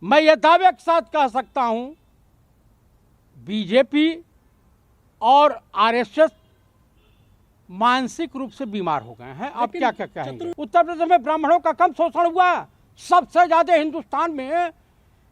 मैं ये दावे के साथ कह सकता हूं, बीजेपी और आरएसएस मानसिक रूप से बीमार हो गए हैं। अब क्या क्या कहेंगे। उत्तर प्रदेश में ब्राह्मणों का कम शोषण हुआ, सबसे ज्यादा हिंदुस्तान में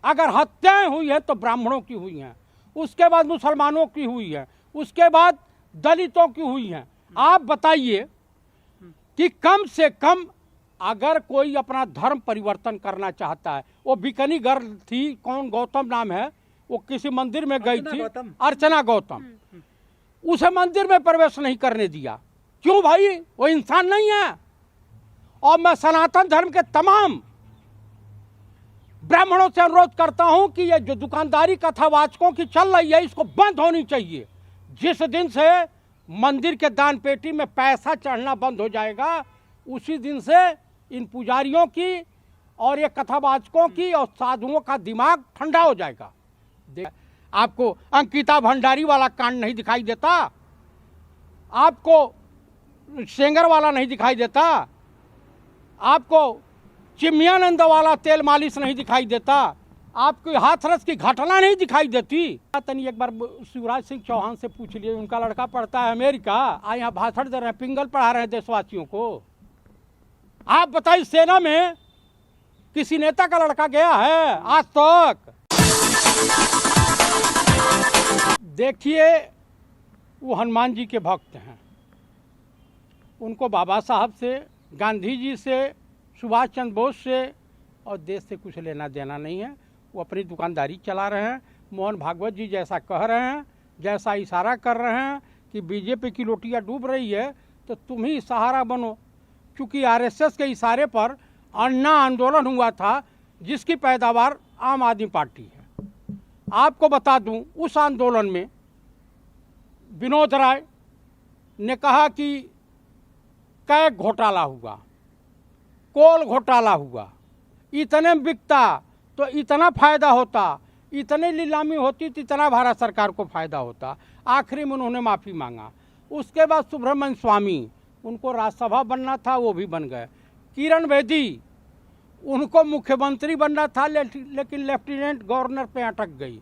अगर हत्याएं हुई है तो ब्राह्मणों की हुई हैं, उसके बाद मुसलमानों की हुई है, उसके बाद दलितों की हुई है। आप बताइए कि कम से कम अगर कोई अपना धर्म परिवर्तन करना चाहता है, वो बिकनी गर्ल थी, कौन गौतम नाम है, वो किसी मंदिर में गई थी, अर्चना गौतम, उसे मंदिर में प्रवेश नहीं करने दिया। क्यों भाई, वो इंसान नहीं है। और मैं सनातन धर्म के तमाम ब्राह्मणों से अनुरोध करता हूं कि ये जो दुकानदारी कथावाचकों की चल रही है, इसको बंद होनी चाहिए। जिस दिन से मंदिर के दान पेटी में पैसा चढ़ना बंद हो जाएगा, उसी दिन से इन पुजारियों की और ये कथावाचकों की और साधुओं का दिमाग ठंडा हो जाएगा। आपको अंकिता भंडारी वाला कांड नहीं दिखाई देता, आपको सेंगर वाला नहीं दिखाई देता, आपको चिमयानंद वाला तेल मालिश नहीं दिखाई देता, आपको हाथरस की घटना नहीं दिखाई देती। तनी एक बार शिवराज सिंह चौहान से पूछ लिए, उनका लड़का पढ़ता है अमेरिका, यहाँ भाषण दे रहे हैं, पिंगल पढ़ा रहे हैं देशवासियों को। आप बताइए, सेना में किसी नेता का लड़का गया है आज तक? देखिए, वो हनुमान जी के भक्त हैं, उनको बाबा साहब से, गांधी जी से, सुभाष चंद्र बोस से और देश से कुछ लेना देना नहीं है। वो अपनी दुकानदारी चला रहे हैं। मोहन भागवत जी जैसा कह रहे हैं, जैसा इशारा कर रहे हैं कि बीजेपी की लोटियां डूब रही है, तो तुम ही सहारा बनो। क्योंकि आरएसएस के इशारे पर अन्ना आंदोलन हुआ था, जिसकी पैदावार आम आदमी पार्टी है। आपको बता दूं, उस आंदोलन में विनोद राय ने कहा कि कैग घोटाला हुआ, कोल घोटाला हुआ, इतने में बिकता तो इतना फायदा होता, इतने नीलामी होती तो इतना भारत सरकार को फायदा होता। आखिरी में उन्होंने माफ़ी मांगा। उसके बाद सुब्रमण्य स्वामी, उनको राज्यसभा बनना था, वो भी बन गए। किरण बेदी, उनको मुख्यमंत्री बनना था, लेकिन लेफ्टिनेंट गवर्नर पे अटक गई।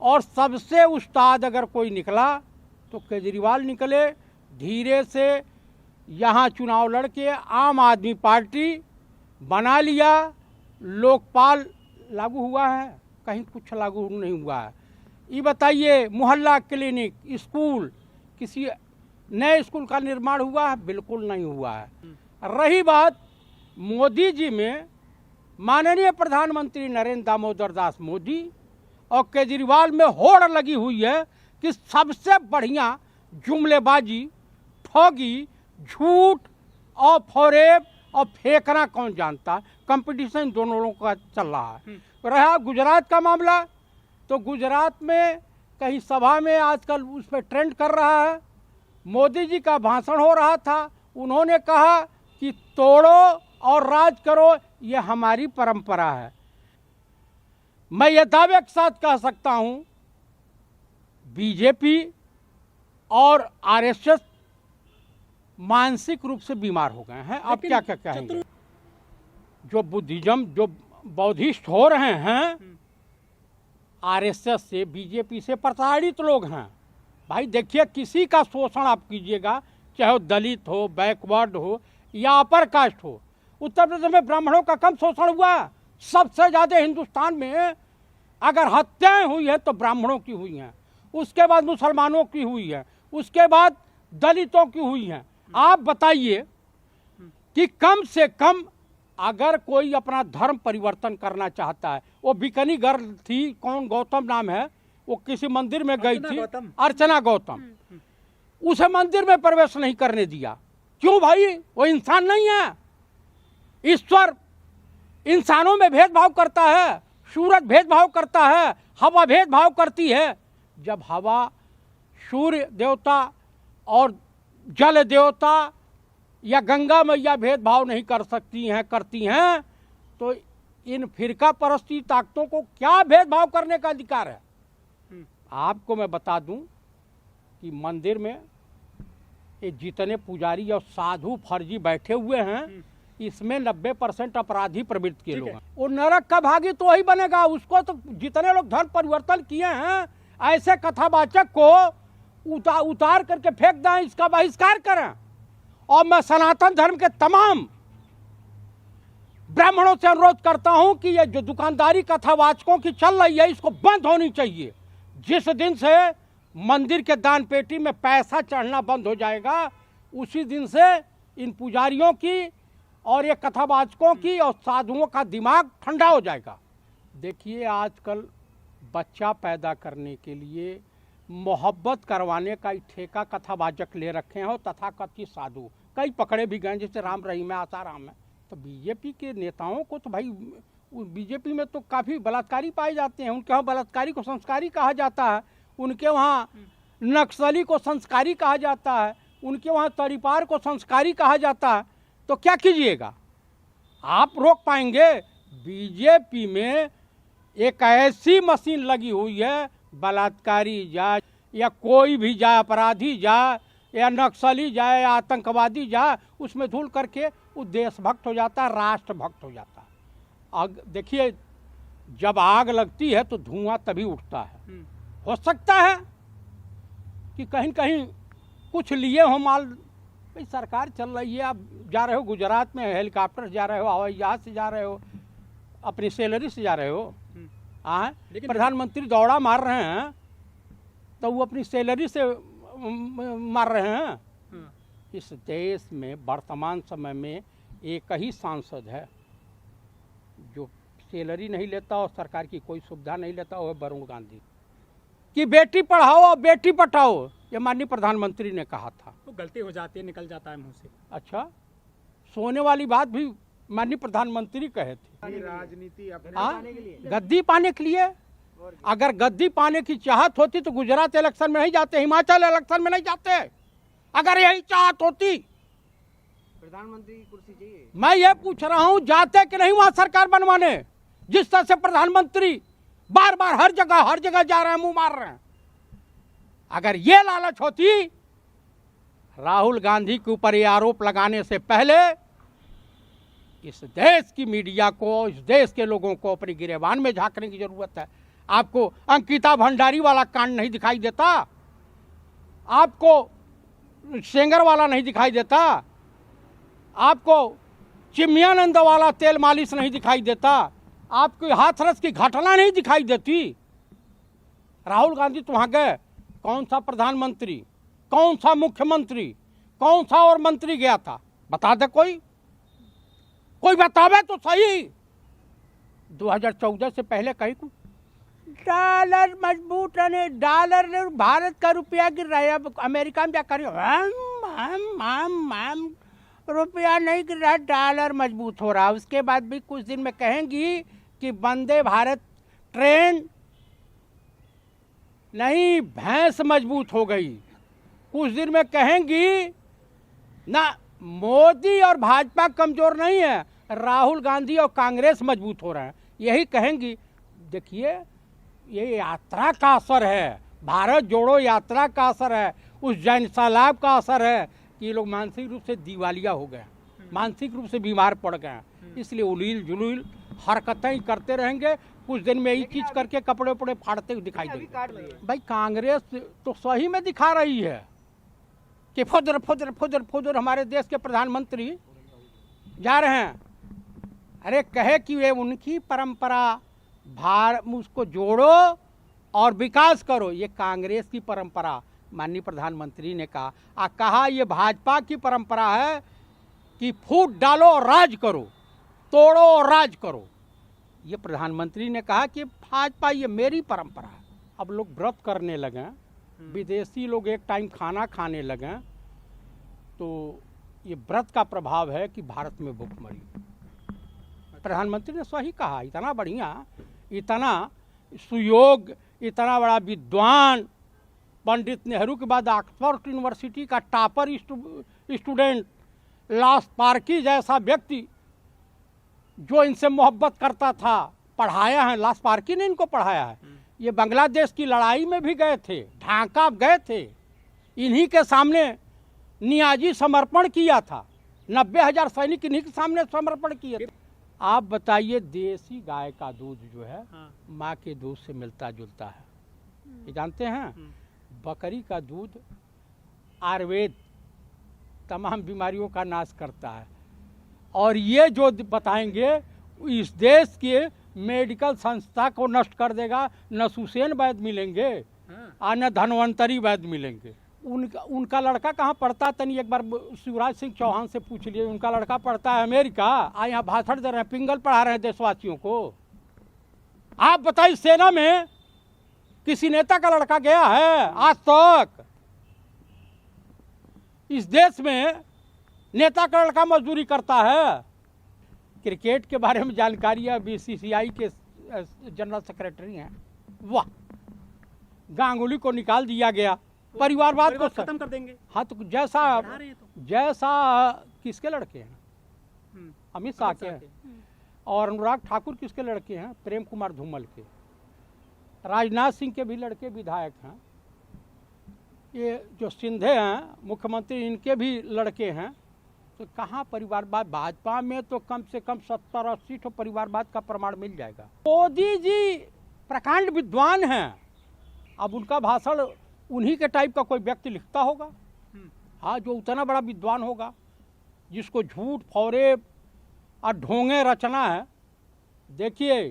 और सबसे उस्ताद अगर कोई निकला तो केजरीवाल निकले। धीरे से यहाँ चुनाव लड़के आम आदमी पार्टी बना लिया। लोकपाल लागू हुआ है, कहीं कुछ लागू नहीं हुआ है। ये बताइए, मोहल्ला क्लिनिक, स्कूल, किसी नए स्कूल का निर्माण हुआ है? बिल्कुल नहीं हुआ है। रही बात मोदी जी में, माननीय प्रधानमंत्री नरेंद्र दामोदर दास मोदी और केजरीवाल में होड़ लगी हुई है कि सबसे बढ़िया जुमलेबाजी, ठगी, झूठ और फरेब और फेंकना कौन जानता। कंपटीशन दोनों लोगों का चल रहा है। रहा गुजरात का मामला, तो गुजरात में कहीं सभा में आजकल उस पर ट्रेंड कर रहा है। मोदी जी का भाषण हो रहा था, उन्होंने कहा कि तोड़ो और राज करो, ये हमारी परंपरा है। मैं ये दावे के साथ कह सकता हूं, बीजेपी और आरएसएस मानसिक रूप से बीमार हो गए हैं। अब क्या क्या कहेंगे। जो बुद्धिज्म, जो बौद्धिस्ट हो रहे हैं आरएसएस से, बीजेपी से प्रताड़ित लोग हैं। भाई देखिए, किसी का शोषण आप कीजिएगा, चाहे वो दलित हो, बैकवर्ड हो या अपर कास्ट हो। उत्तर प्रदेश में ब्राह्मणों का कम शोषण हुआ, सबसे ज़्यादा हिंदुस्तान में अगर हत्याएं हुई है तो ब्राह्मणों की हुई हैं, उसके बाद मुसलमानों की हुई है, उसके बाद दलितों की हुई हैं। आप बताइए कि कम से कम अगर कोई अपना धर्म परिवर्तन करना चाहता है, वो बिकनी गर्ल थी, कौन गौतम नाम है, वो किसी मंदिर में गई थी, अर्चना गौतम, उसे मंदिर में प्रवेश नहीं करने दिया। क्यों भाई, वो इंसान नहीं है। ईश्वर इंसानों में भेदभाव करता है, सूरज भेदभाव करता है, हवा भेदभाव करती है। जब हवा, सूर्य देवता और जल देवता या गंगा मैया भेदभाव नहीं कर सकती हैं, करती हैं, तो इन फिरका परस्ती ताकतों को क्या भेदभाव करने का अधिकार है। आपको मैं बता दूं कि मंदिर में ये जितने पुजारी और साधु फर्जी बैठे हुए हैं, इसमें 90% अपराधी प्रवृत्ति के लोग हैं। वो नरक का भागी तो वही बनेगा। उसको तो जितने लोग धर्म परिवर्तन किए हैं, ऐसे कथावाचक को उतार करके फेंक दें, इसका बहिष्कार करें। और मैं सनातन धर्म के तमाम ब्राह्मणों से अनुरोध करता हूं कि ये जो दुकानदारी कथावाचकों की चल रही है, इसको बंद होनी चाहिए। जिस दिन से मंदिर के दान पेटी में पैसा चढ़ना बंद हो जाएगा, उसी दिन से इन पुजारियों की और ये कथावाचकों की और साधुओं का दिमाग ठंडा हो जाएगा। देखिए, आजकल बच्चा पैदा करने के लिए मोहब्बत करवाने का ठेका कथावाचक ले रखे हैं और तथाकथित साधु कई पकड़े भी गए, जैसे राम रहीम है, आसाराम है। तो बीजेपी के नेताओं को तो भाई, बीजेपी में तो काफ़ी बलात्कारी पाए जाते हैं। उनके यहाँ बलात्कारी को संस्कारी कहा जाता है, उनके वहाँ नक्सली को संस्कारी कहा जाता है, उनके वहाँ तरीपार को संस्कारी कहा जाता है। तो क्या कीजिएगा, आप रोक पाएंगे? बीजेपी में एक ऐसी मशीन लगी हुई है, बलात्कारी जाए या कोई भी जाए, अपराधी जाए या नक्सली जाए या आतंकवादी जाए, उसमें धूल करके वो देशभक्त हो जाता है, राष्ट्रभक्त हो जाता है। आग देखिए, जब आग लगती है तो धुआं तभी उठता है। हो सकता है कि कहीं कहीं कुछ लिए हो माल। भाई सरकार चल रही है, आप जा रहे हो गुजरात में, हेलीकॉप्टर से जा रहे हो, हवाई जहाज से जा रहे हो, अपनी सैलरी से जा रहे हो। हाँ, लेकिन प्रधानमंत्री दौड़ा मार रहे हैं तो वो अपनी सैलरी से मार रहे हैं। इस देश में वर्तमान समय में एक ही सांसद है जो सैलरी नहीं लेता और सरकार की कोई सुविधा नहीं लेता, वो है वरुण गांधी। कि बेटी पढ़ाओ और बेटी पटाओ, ये माननीय प्रधानमंत्री ने कहा था। तो गलती हो जाती है, निकल जाता है मुंह से। अच्छा, सोने वाली बात भी माननीय प्रधानमंत्री कहे थे। राजनीति गद्दी पाने के लिए, अगर गद्दी पाने की चाहत होती तो गुजरात इलेक्शन में नहीं जाते, हिमाचल इलेक्शन में नहीं जाते। अगर यही चाहत होती, प्रधानमंत्री की कुर्सी चाहिए। मैं ये पूछ रहा हूं, जाते कि नहीं वहां सरकार बनवाने? जिस तरह से प्रधानमंत्री बार बार हर जगह जा रहे हैं, मुंह मार रहे हैं। अगर ये लालच होती, राहुल गांधी के ऊपर ये आरोप लगाने से पहले इस देश की मीडिया को, इस देश के लोगों को अपनी गिरेबान में झांकने की जरूरत है। आपको अंकिता भंडारी वाला कांड नहीं दिखाई देता, आपको सेंगर वाला नहीं दिखाई देता, आपको चिमयानंद वाला तेल मालिश नहीं दिखाई देता, आपको हाथरस की घटना नहीं दिखाई देती। राहुल गांधी तो वहां गए, कौन सा प्रधानमंत्री, कौन सा मुख्यमंत्री, कौन सा और मंत्री गया था? बता दे कोई बतावे तो सही। 2014 से पहले कहीं को डॉलर मजबूत है, डॉलर भारत का रुपया गिर रहा है। अब अमेरिका में क्या करिए, रुपया नहीं गिर रहा, डॉलर मजबूत हो रहा। उसके बाद भी कुछ दिन में कहेंगी कि वंदे भारत ट्रेन नहीं, भैंस मजबूत हो गई। कुछ दिन में कहेंगी ना, मोदी और भाजपा कमजोर नहीं है, राहुल गांधी और कांग्रेस मजबूत हो रहे हैं, यही कहेंगी। देखिए, ये यात्रा का असर है, भारत जोड़ो यात्रा का असर है, उस जैन सलाब का असर है कि ये लोग मानसिक रूप से दिवालिया हो गए, मानसिक रूप से बीमार पड़ गए। इसलिए उलील जुलील हरकतें करते रहेंगे, कुछ दिन में यही चीज करके कपड़े उपड़े फाड़ते हुए दिखाई देंगे। भाई कांग्रेस तो सही में दिखा रही है कि फुदर फुदर फुदर फुदर हमारे देश के प्रधानमंत्री जा रहे हैं। अरे कहे कि वे उनकी परंपरा, उसको जोड़ो और विकास करो, ये कांग्रेस की परंपरा माननीय प्रधानमंत्री ने कहा ये भाजपा की परंपरा है कि फूट डालो और राज करो, तोड़ो और राज करो। ये प्रधानमंत्री ने कहा कि भाजपा ये मेरी परंपरा है। अब लोग व्रत करने लगे, विदेशी लोग एक टाइम खाना खाने लगे, तो ये व्रत का प्रभाव है कि भारत में भूखमरी। प्रधानमंत्री ने सही कहा, इतना बढ़िया, इतना सुयोग, इतना बड़ा विद्वान, पंडित नेहरू के बाद ऑक्सफोर्ड यूनिवर्सिटी का टॉपर स्टूडेंट, लास्पार्की जैसा व्यक्ति जो इनसे मोहब्बत करता था, पढ़ाया है। लास्पार्की ने इनको पढ़ाया है। ये बांग्लादेश की लड़ाई में भी गए थे, ढाका गए थे, इन्हीं के सामने नियाजी समर्पण किया था। 90,000 सैनिक इन्हीं के सामने समर्पण किए। आप बताइए, देसी गाय का दूध जो है माँ के दूध से मिलता जुलता है, ये जानते हैं? बकरी का दूध आयुर्वेद तमाम बीमारियों का नाश करता है। और ये जो बताएंगे इस देश के मेडिकल संस्था को नष्ट कर देगा। न सुसेन वैद्य मिलेंगे और न धन्वंतरी वैद्य मिलेंगे। उनका लड़का कहाँ पढ़ता है? तनी एक बार शिवराज सिंह चौहान से पूछ लिए। उनका लड़का पढ़ता है अमेरिका, यहाँ भाषण दे रहे हैं, पिंगल पढ़ा रहे हैं देशवासियों को। आप बताइए, सेना में किसी नेता का लड़का गया है आज तक? इस देश में नेता का लड़का मजदूरी करता है। क्रिकेट के बारे में जानकारी है, बीसीसीआई के जनरल सेक्रेटरी हैं। वाह, गांगुली को निकाल दिया गया, परिवारवाद को खत्म कर देंगे। हाँ, तो जैसा किसके लड़के हैं? अमित शाह के हैं। और अनुराग ठाकुर किसके लड़के हैं? प्रेम कुमार धूमल के। राजनाथ सिंह के भी लड़के विधायक हैं। ये जो सिंधे हैं मुख्यमंत्री, इनके भी लड़के हैं। तो कहाँ परिवारवाद? भाजपा में तो कम से कम 70-80 तो परिवारवाद का प्रमाण मिल जाएगा। मोदी जी प्रकांड विद्वान हैं। अब उनका भाषण उन्हीं के टाइप का कोई व्यक्ति लिखता होगा, हाँ, जो उतना बड़ा विद्वान होगा, जिसको झूठ फौरेब और ढोंगे रचना है। देखिए,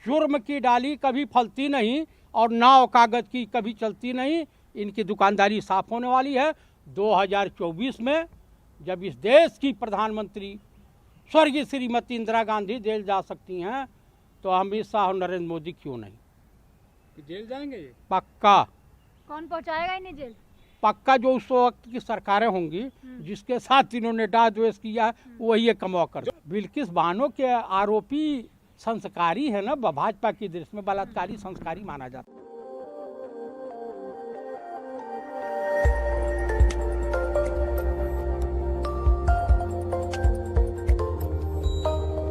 जुर्म की डाली कभी फलती नहीं और नाव कागज की कभी चलती नहीं। इनकी दुकानदारी साफ होने वाली है। 2024 में जब इस देश की प्रधानमंत्री स्वर्गीय श्रीमती इंदिरा गांधी जेल जा सकती हैं, तो अमित शाह और नरेंद्र मोदी क्यों नहीं? जेल जाएंगे ये? पक्का। कौन पहुंचाएगा इन्हें जेल? पक्का। जो उस वक्त की सरकारें होंगी जिसके साथ इन्होंने डाह द्वेष किया, वही ये कमवा कर। बिल्किस बानो के आरोपी संस्कारी है ना, भाजपा की दृष्टि में बलात्कारी संस्कारी माना जाता है।